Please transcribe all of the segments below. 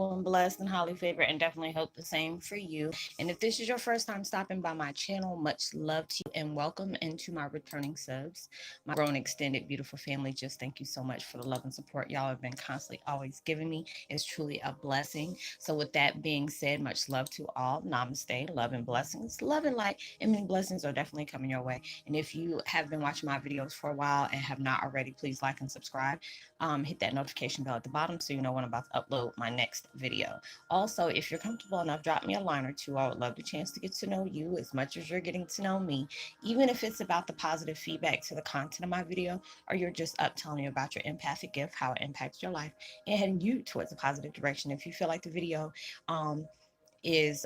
I'm blessed and highly favored, and definitely hope the same for you. And if this is your first time stopping by my channel, much love to you and welcome into my returning subs, my grown, extended, beautiful family. Just thank you so much for the love and support y'all have been constantly always giving me. It's truly a blessing. So, with that being said, much love to all. Namaste, love and blessings, love and light, and many blessings are definitely coming your way. And if you have been watching my videos for a while and have not already, please like and subscribe. Hit that notification bell at the bottom so you know when I'm about to upload my next video. Also, if you're comfortable enough, drop me a line or two. I would love the chance to get to know you as much as you're getting to know me, even if it's about the positive feedback to the content of my video, or you're just up telling me about your empathic gift, how it impacts your life, and heading you towards a positive direction. If you feel like the video is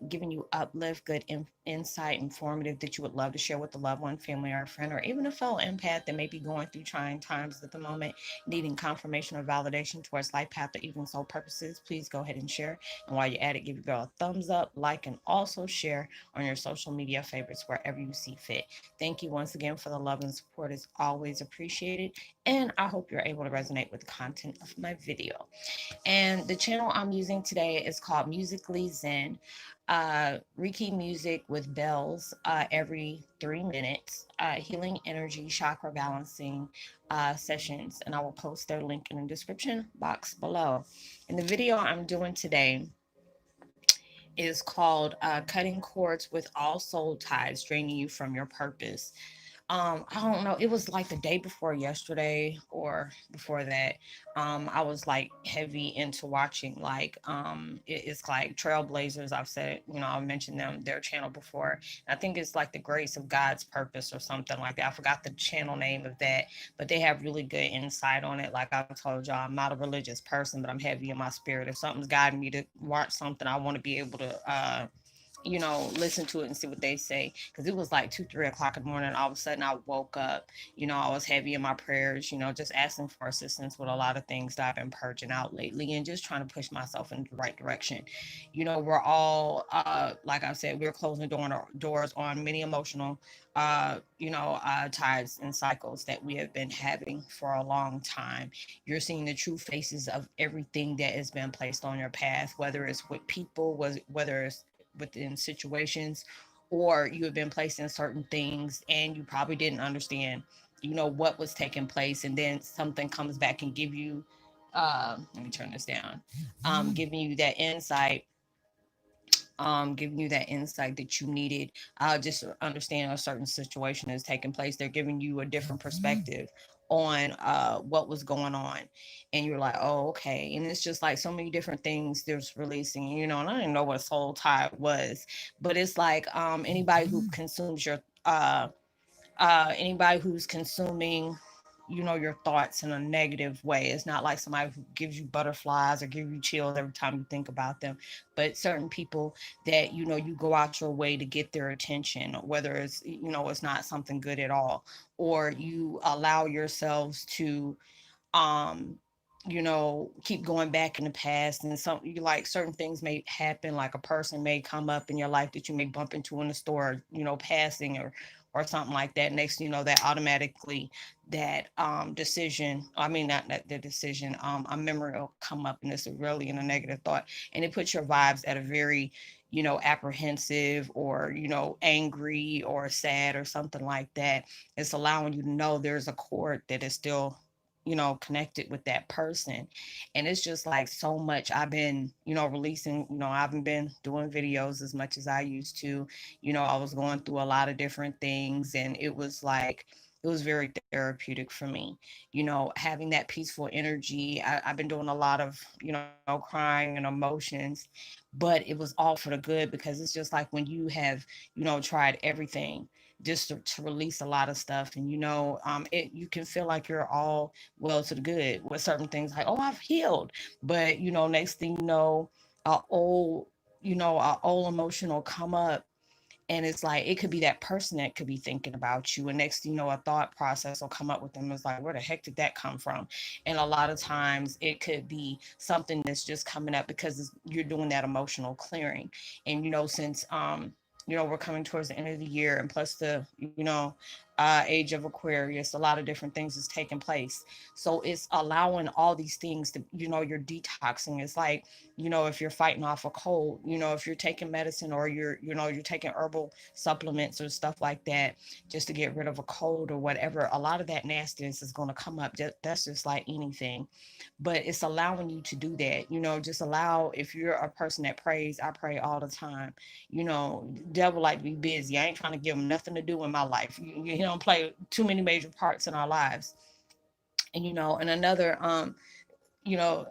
giving you uplift, good insight, informative that you would love to share with a loved one, family, or a friend, or even a fellow empath that may be going through trying times at the moment, needing confirmation or validation towards life path or even soul purposes, please go ahead and share. And while you're at it, give your girl a thumbs up, like, and also share on your social media favorites wherever you see fit. Thank you once again for the love and support. Is always appreciated. And I hope you're able to resonate with the content of my video. And the channel I'm using today is called Musically Zen. Reiki music with bells every 3 minutes, healing energy, chakra balancing sessions. And I will post their link in the description box below. And the video I'm doing today is called Cutting Cords with All Soul Ties, Draining You from Your Purpose. I don't know, it was like the day before yesterday or before that. I was like heavy into watching it's like Trailblazers. I've said, I've mentioned their channel before. I think it's like the Grace of God's Purpose or something like that. I forgot the channel name of that, but they have really good insight on it. Like I've told y'all, I'm not a religious person, but I'm heavy in my spirit. If something's guiding me to watch something, I want to be able to listen to it and see what they say. Because it was like 2, 3 o'clock in the morning. All of a sudden, I woke up. I was heavy in my prayers. Just asking for assistance with a lot of things that I've been purging out lately, and just trying to push myself in the right direction. We're all, like I said, we're closing doors on many emotional, tides and cycles that we have been having for a long time. You're seeing the true faces of everything that has been placed on your path, whether it's with people, whether it's within situations, or you have been placed in certain things and you probably didn't understand what was taking place, and then something comes back and give you let me turn this down, giving you that insight, giving you that insight that you needed, just to understand a certain situation is taking place. They're giving you a different perspective on what was going on, and you're like, oh, okay. And it's just like so many different things there's releasing, and I didn't know what a soul tie was, but it's like anybody who consumes your anybody who's consuming your thoughts in a negative way. It's not like somebody who gives you butterflies or give you chills every time you think about them, but certain people that you go out your way to get their attention, whether it's it's not something good at all, or you allow yourselves to um keep going back in the past, and some you like certain things may happen, like a person may come up in your life that you may bump into in the store, passing, or something like that. Next that automatically that decision, I mean not that the decision, a memory will come up, and it's really in a negative thought, and it puts your vibes at a very apprehensive, or angry or sad or something like that. It's allowing you to know there's a cord that is still connected with that person. And it's just like so much I've been releasing. I haven't been doing videos as much as I used to. I was going through a lot of different things, and it was like it was very therapeutic for me, having that peaceful energy. I've been doing a lot of crying and emotions, but it was all for the good, because it's just like when you have tried everything just to release a lot of stuff, and you can feel like you're all well to the good with certain things, like, oh, I've healed. But next thing you know, a old a old emotion will come up, and it's like it could be that person that could be thinking about you, and next thing you know, a thought process will come up with them. It's like, where the heck did that come from? And a lot of times it could be something that's just coming up because you're doing that emotional clearing. And since we're coming towards the end of the year, and plus the age of Aquarius, a lot of different things is taking place. So it's allowing all these things to, you're detoxing. It's like, if you're fighting off a cold, if you're taking medicine, or you're taking herbal supplements or stuff like that, just to get rid of a cold or whatever, a lot of that nastiness is going to come up. That's just like anything. But it's allowing you to do that. Just allow, if you're a person that prays, I pray all the time. Devil like to be busy. I ain't trying to give him nothing to do in my life. He don't play too many major parts in our lives. And and another, you know,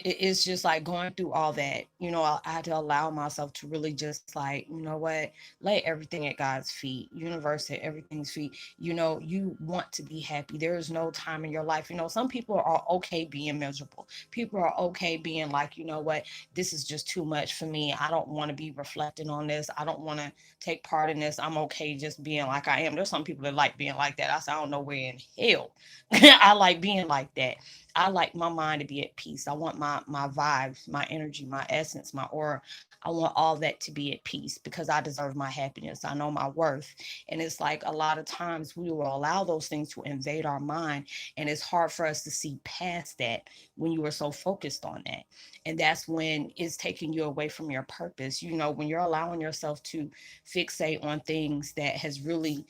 it's just like going through all that. I had to allow myself to really just like, lay everything at God's feet, universe at everything's feet. You want to be happy. There is no time in your life. Some people are okay being miserable. People are okay being like, this is just too much for me. I don't want to be reflecting on this. I don't want to take part in this. I'm okay just being like I am. There's some people that like being like that. I said, I don't know where in hell I like being like that. I like my mind to be at peace. I want my vibes, my energy, my essence, my aura. I want all that to be at peace because I deserve my happiness. I know my worth. And it's like a lot of times we will allow those things to invade our mind. And it's hard for us to see past that when you are so focused on that. And that's when it's taking you away from your purpose. When you're allowing yourself to fixate on things that has really,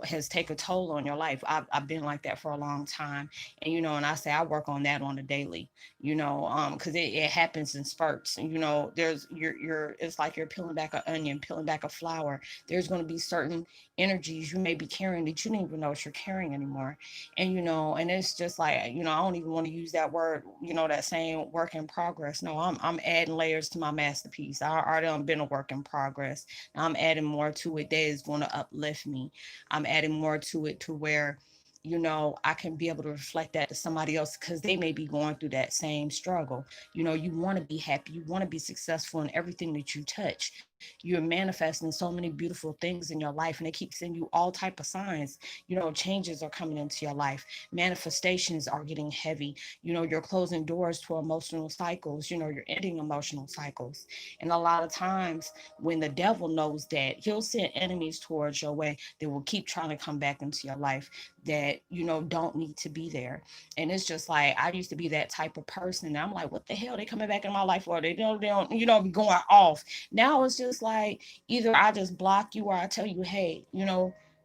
has taken a toll on your life. I've been like that for a long time. And and I say I work on that on a daily, because it happens in spurts. There's you're it's like you're peeling back an onion, peeling back a flower. There's going to be certain energies you may be carrying that you don't even know what you're carrying anymore. And and it's just like, I don't even want to use that word, that same work in progress. No, I'm adding layers to my masterpiece. I already done been a work in progress. I'm adding more to it that is going to uplift me. I'm adding more to it to where I can be able to reflect that to somebody else because they may be going through that same struggle. You want to be happy, you want to be successful in everything that you touch. You're manifesting so many beautiful things in your life, and they keep sending you all type of signs. Changes are coming into your life. Manifestations are getting heavy. You're closing doors to emotional cycles. You're ending emotional cycles. And a lot of times when the devil knows that, he'll send enemies towards your way that will keep trying to come back into your life that don't need to be there. And it's just like I used to be that type of person. And I'm like, what the hell they coming back in my life for? They don't be going off. Now it's just like either I just block you or I tell you, hey,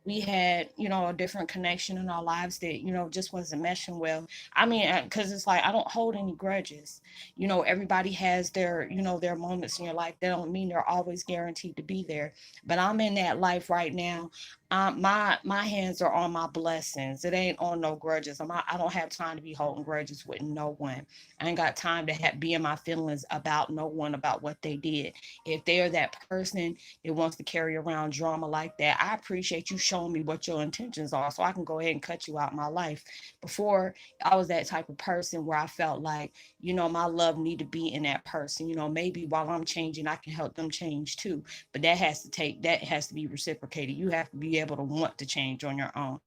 we had a different connection in our lives that just wasn't meshing well. I mean, because it's like I don't hold any grudges. Everybody has their their moments in your life. That don't mean they're always guaranteed to be there. But I'm in that life right now. My hands are on my blessings. It ain't on no grudges. I don't have time to be holding grudges with no one. I ain't got time to be in my feelings about no one about what they did. If they're that person that wants to carry around drama like that, I appreciate you showing me what your intentions are so I can go ahead and cut you out my life. Before, I was that type of person where I felt like my love need to be in that person. Maybe while I'm changing, I can help them change too. But that has to be reciprocated. You have to be able to want to change on your own.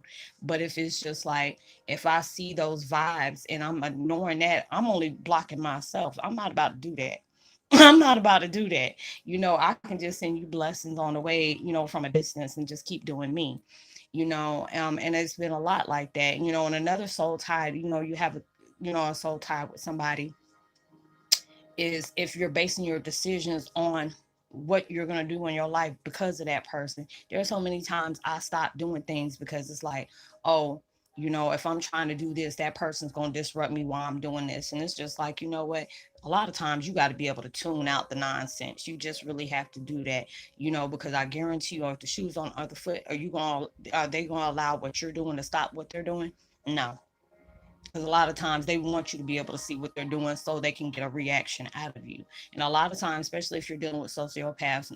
But if it's just like, if I see those vibes and I'm ignoring that, I'm only blocking myself. I'm not about to do that. I'm not about to do that. I can just send you blessings on the way, from a distance and just keep doing me, and it's been a lot like that, and another soul tie, you have a soul tie with somebody is if you're basing your decisions on what you're going to do in your life because of that person. There are so many times I stop doing things because it's like, oh, if I'm trying to do this, that person's going to disrupt me while I'm doing this. And it's just like, what? A lot of times you got to be able to tune out the nonsense. You just really have to do that, because I guarantee you, if the shoes on the other foot, are they going to allow what you're doing to stop what they're doing? No, because a lot of times they want you to be able to see what they're doing so they can get a reaction out of you. And a lot of times, especially if you're dealing with sociopaths,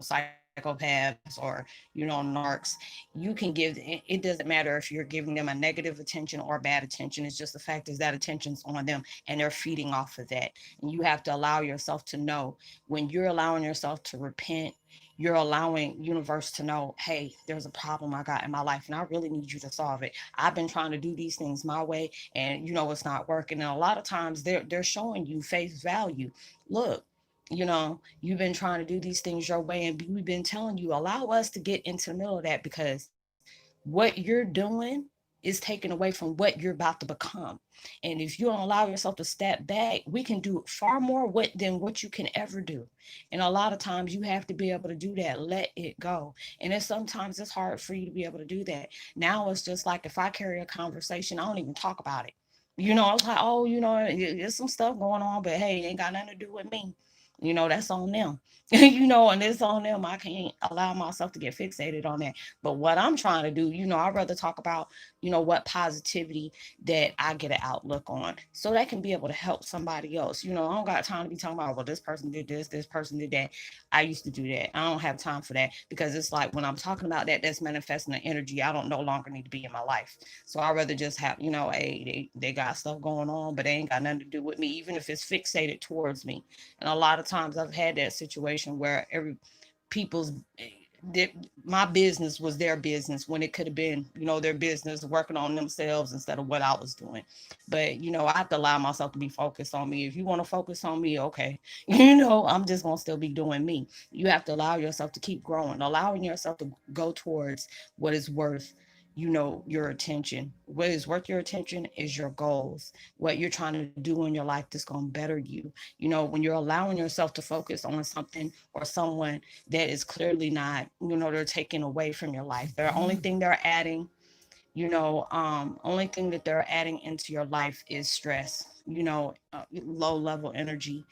psychopaths, or narcs, you can it doesn't matter if you're giving them a negative attention or bad attention. It's just the fact is that attention's on them and they're feeding off of that. And you have to allow yourself to know when you're allowing yourself to repent, you're allowing universe to know, hey, there's a problem I got in my life and I really need you to solve it. I've been trying to do these things my way and it's not working. And a lot of times they're showing you face value. Look, you've been trying to do these things your way, and we've been telling you, allow us to get into the middle of that because what you're doing is taken away from what you're about to become. And if you don't allow yourself to step back, we can do far more than what you can ever do. And a lot of times you have to be able to do that, let it go. And then sometimes it's hard for you to be able to do that. Now it's just like if I carry a conversation, I don't even talk about it. I was like, oh, there's some stuff going on, but hey, it ain't got nothing to do with me. That's on them. And it's on them. I can't allow myself to get fixated on that. But what I'm trying to do, I'd rather talk about, what positivity that I get an outlook on. So that can be able to help somebody else. I don't got time to be talking about, well, this person did this person did that. I used to do that. I don't have time for that because it's like when I'm talking about that, that's manifesting the energy I don't no longer need to be in my life. So I'd rather just have, hey, they got stuff going on, but they ain't got nothing to do with me, even if it's fixated towards me. And a lot of times I've had that situation where people's that my business was their business when it could have been, their business working on themselves instead of what I was doing. But, I have to allow myself to be focused on me. If you want to focus on me, okay. I'm just going to still be doing me. You have to allow yourself to keep growing, allowing yourself to go towards what is worth your attention. What is worth your attention is your goals, what you're trying to do in your life that's going to better you. When you're allowing yourself to focus on something or someone that is clearly not, they're taking away from your life. The only thing they're adding, only thing that they're adding into your life is stress, low level energy,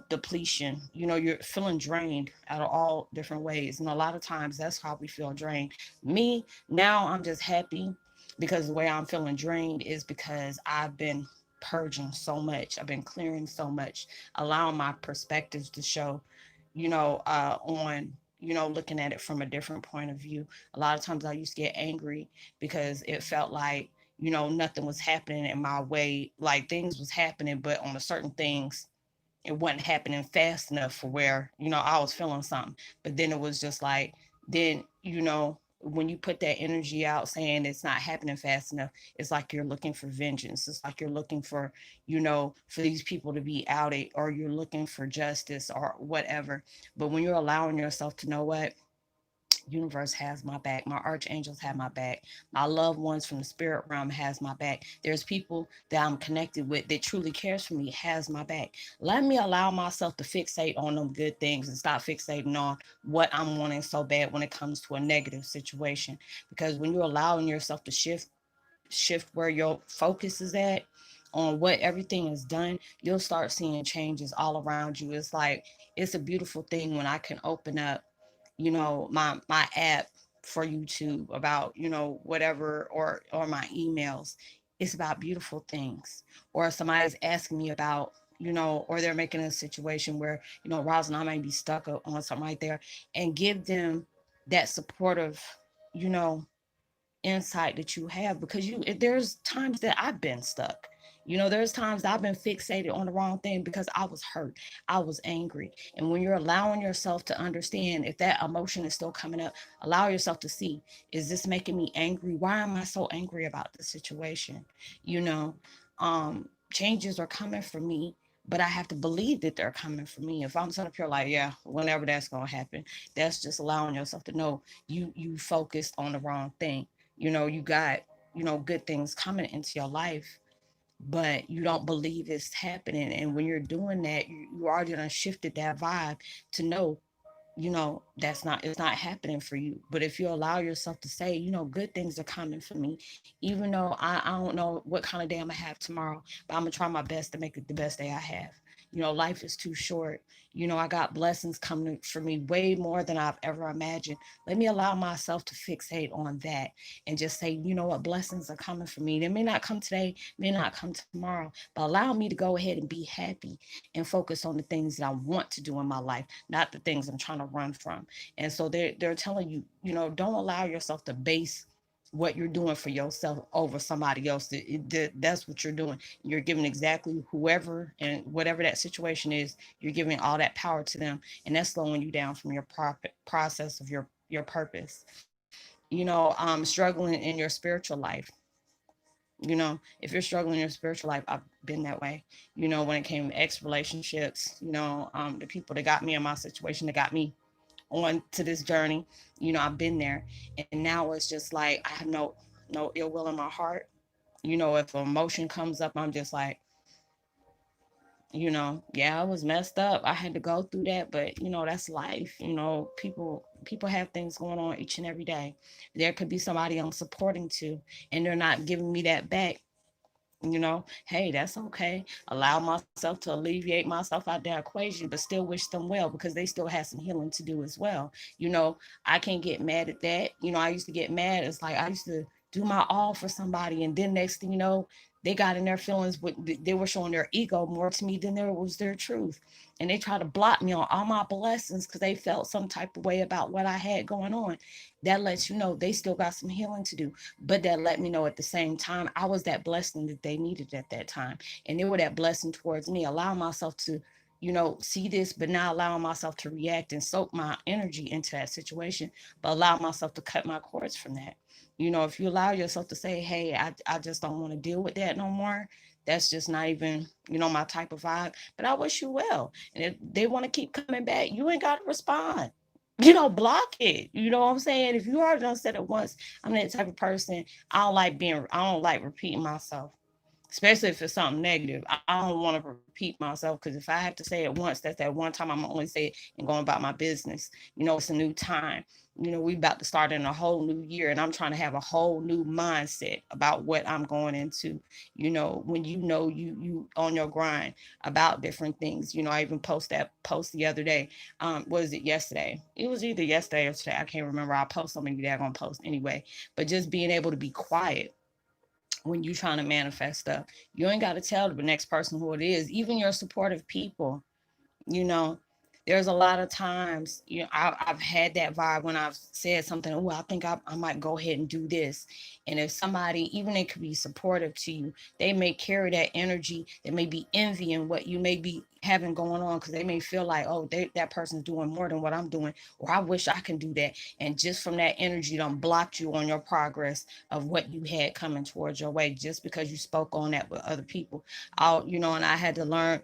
depletion. You're feeling drained out of all different ways. And a lot of times that's how we feel drained. Me, now I'm just happy because the way I'm feeling drained is because I've been purging so much. I've been clearing so much, allowing my perspectives to show, on, looking at it from a different point of view. A lot of times I used to get angry because it felt like, nothing was happening in my way. Like things was happening, but on a certain things, it wasn't happening fast enough for where, I was feeling something. But then it was just like, then, when you put that energy out saying it's not happening fast enough, it's like you're looking for vengeance. It's like you're looking for, for these people to be outed, or you're looking for justice or whatever. But when you're allowing yourself to know what, universe has my back, my archangels have my back, my loved ones from the spirit realm has my back, there's people that I'm connected with that truly cares for me, has my back. Let me allow myself to fixate on them good things and stop fixating on what I'm wanting so bad when it comes to a negative situation. Because when you're allowing yourself to shift where your focus is at, on what everything is done, you'll start seeing changes all around you. It's like, it's a beautiful thing when I can open up, my app for YouTube about, whatever, or my emails. It's about beautiful things. Or somebody's asking me about, or they're making a situation where, Roslyn, I might be stuck on something right there, and give them that supportive, you know, insight that you have, because there's times that I've been stuck. There's times that I've been fixated on the wrong thing because I was hurt, I was angry. And when you're allowing yourself to understand, if that emotion is still coming up, allow yourself to see, is this making me angry? Why am I so angry about the situation? you know Changes are coming for me, but I have to believe that they're coming for me. If I'm sitting up here like, yeah, whenever that's gonna happen, that's just allowing yourself to know you focused on the wrong thing. You got, good things coming into your life, but you don't believe it's happening. And when you're doing that, you already done shifted that vibe to know, that's not, it's not happening for you. But if you allow yourself to say, good things are coming for me, even though I don't know what kind of day I'm gonna have tomorrow, but I'm gonna try my best to make it the best day I have. Life is too short. I got blessings coming for me way more than I've ever imagined. Let me allow myself to fixate on that and just say, what, blessings are coming for me. They may not come today, may not come tomorrow, but allow me to go ahead and be happy and focus on the things that I want to do in my life, not the things I'm trying to run from. And so they're telling you, don't allow yourself to base what you're doing for yourself over somebody else. That's what you're doing. You're giving exactly whoever and whatever that situation is, you're giving all that power to them, and that's slowing you down from your process of your purpose. Struggling in your spiritual life. If you're struggling in your spiritual life, I've been that way. When it came to ex relationships, the people that got me in my situation, that got me on to this journey. I've been there, and now it's just like I have no ill will in my heart. If an emotion comes up, I'm just like, yeah, I was messed up. I had to go through that, but that's life. People have things going on each and every day. There could be somebody I'm supporting too, and they're not giving me that back. Hey, that's okay. Allow myself to alleviate myself out that equation, but still wish them well because they still have some healing to do as well. I can't get mad at that. I used to get mad. It's like I used to do my all for somebody, and then next thing you know, they got in their feelings. They were showing their ego more to me than there was their truth, and they try to block me on all my blessings because they felt some type of way about what I had going on. That lets you know they still got some healing to do, but that let me know at the same time I was that blessing that they needed at that time, and they were that blessing towards me. Allow myself to see this, but not allowing myself to react and soak my energy into that situation, but allow myself to cut my cords from that. If you allow yourself to say, hey, I just don't want to deal with that no more, that's just not even my type of vibe, but I wish you well. And if they want to keep coming back, you ain't got to respond. Block it. You know what I'm saying? If you already done said it once, I'm that type of person. I don't like repeating myself, especially if it's something negative. I don't want to repeat myself, because if I have to say it once, that's that one time. I'm only say it and going about my business. It's a new time. We about to start in a whole new year, and I'm trying to have a whole new mindset about what I'm going into. When you on your grind about different things. I even that post the other day. Was it yesterday? It was either yesterday or today. I can't remember. I post so many daggone posts anyway. But just being able to be quiet when you're trying to manifest stuff. You ain't got to tell the next person who it is, even your supportive people. you know there's a lot of times, I've had that vibe when I've said something. Oh, I think I might go ahead and do this. And if somebody, even they could be supportive to you, they may carry that energy. They may be envying what you may be having going on, because they may feel like, oh, that person's doing more than what I'm doing, or I wish I can do that. And just from that energy done blocked you on your progress of what you had coming towards your way, just because you spoke on that with other people. And I had to learn,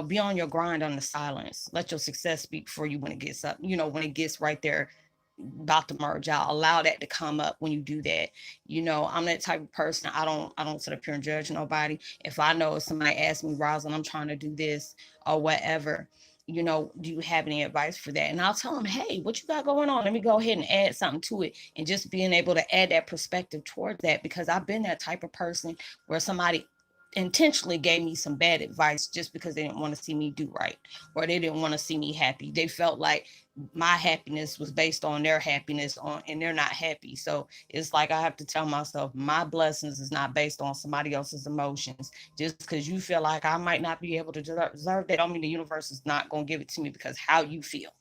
be on your grind on the silence. Let your success speak for you when it gets up, when it gets right there about to merge out. Allow that to come up when you do that. I'm that type of person. I don't sit up here and judge nobody. If I know, if somebody asks me, Roslynn, I'm trying to do this or whatever, do you have any advice for that? And I'll tell them, hey, what you got going on? Let me go ahead and add something to it. And just being able to add that perspective towards that, because I've been that type of person where somebody intentionally gave me some bad advice just because they didn't want to see me do right, or they didn't want to see me happy. They felt like my happiness was based on their happiness, and they're not happy. So it's like I have to tell myself my blessings is not based on somebody else's emotions. Just because you feel like I might not be able to deserve that, don't mean the universe is not going to give it to me, because how you feel,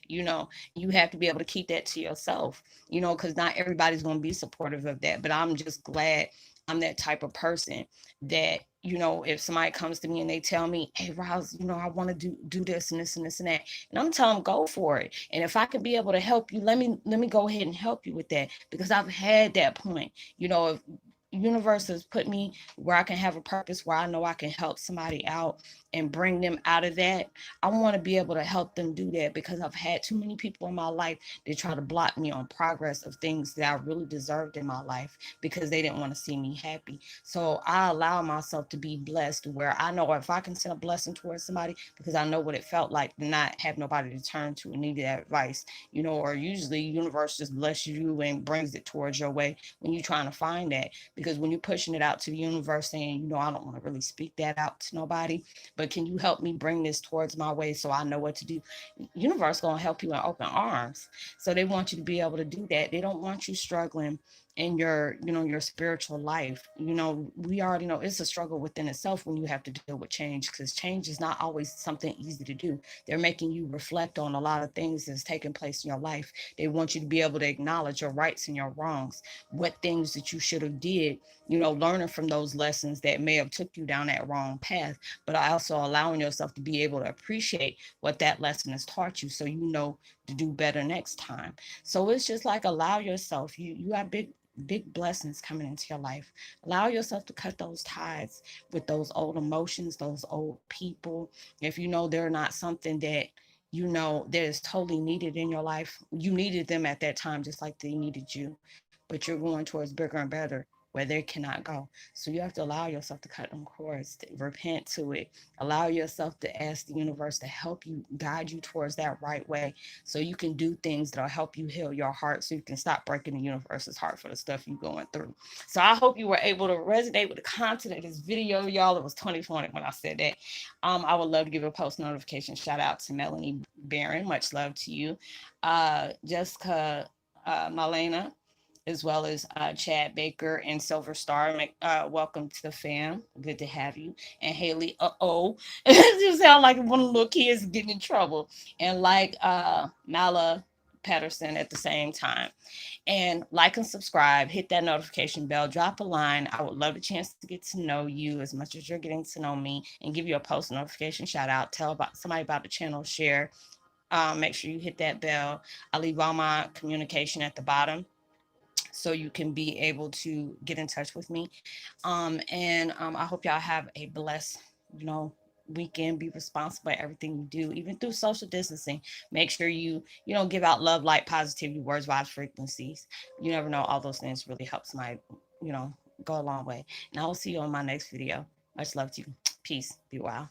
you have to be able to keep that to yourself, because not everybody's going to be supportive of that. But I'm just glad I'm that type of person that, if somebody comes to me and they tell me, hey, Roz, I want to do this and this and this and that, and I'm telling them, go for it. And if I could be able to help you, let me go ahead and help you with that, because I've had that point. If universe has put me where I can have a purpose, where I know I can help somebody out and bring them out of that, I want to be able to help them do that, because I've had too many people in my life that try to block me on progress of things that I really deserved in my life, because they didn't want to see me happy. So I allow myself to be blessed, where I know if I can send a blessing towards somebody, because I know what it felt like to not have nobody to turn to and need that advice, or usually universe just blesses you and brings it towards your way when you're trying to find that. Because when you're pushing it out to the universe saying, I don't want to really speak that out to nobody, but can you help me bring this towards my way so I know what to do? Universe gonna help you in open arms. So they want you to be able to do that. They don't want you struggling in your spiritual life. We already know it's a struggle within itself when you have to deal with change, because change is not always something easy to do. They're making you reflect on a lot of things that's taking place in your life. They want you to be able to acknowledge your rights and your wrongs, what things that you should have did, learning from those lessons that may have took you down that wrong path, but also allowing yourself to be able to appreciate what that lesson has taught you, so to do better next time. So it's just like, allow yourself. You have big blessings coming into your life. Allow yourself to cut those ties with those old emotions, those old people. If they're not something that you know, that is totally needed in your life. You needed them at that time, just like they needed you, but you're going towards bigger and better where they cannot go. So you have to allow yourself to cut them cords, to repent to it, allow yourself to ask the universe to help you, guide you towards that right way, so you can do things that'll help you heal your heart, so you can stop breaking the universe's heart for the stuff you're going through. So I hope you were able to resonate with the content of this video, y'all. It was 2020 when I said that. I would love to give a post notification shout out to Melanie Barron. Much love to you. Jessica Malena, as well as Chad Baker and Silver Star. Welcome to the fam. Good to have you. And Haley, you sound like one of the little kids getting in trouble. And like Mala Patterson at the same time. And like and subscribe, hit that notification bell, drop a line. I would love a chance to get to know you as much as you're getting to know me, and give you a post notification shout out. Tell about somebody about the channel, share. Make sure you hit that bell. I leave all my communication at the bottom, so you can be able to get in touch with me. And I hope y'all have a blessed, you know, weekend. Be responsible at everything you do, even through social distancing. Make sure you know, give out love, light, positivity, words, vibes, frequencies. You never know, all those things really help somebody, you know, go a long way. And I will see you on my next video. Much love to you. Peace. Be well.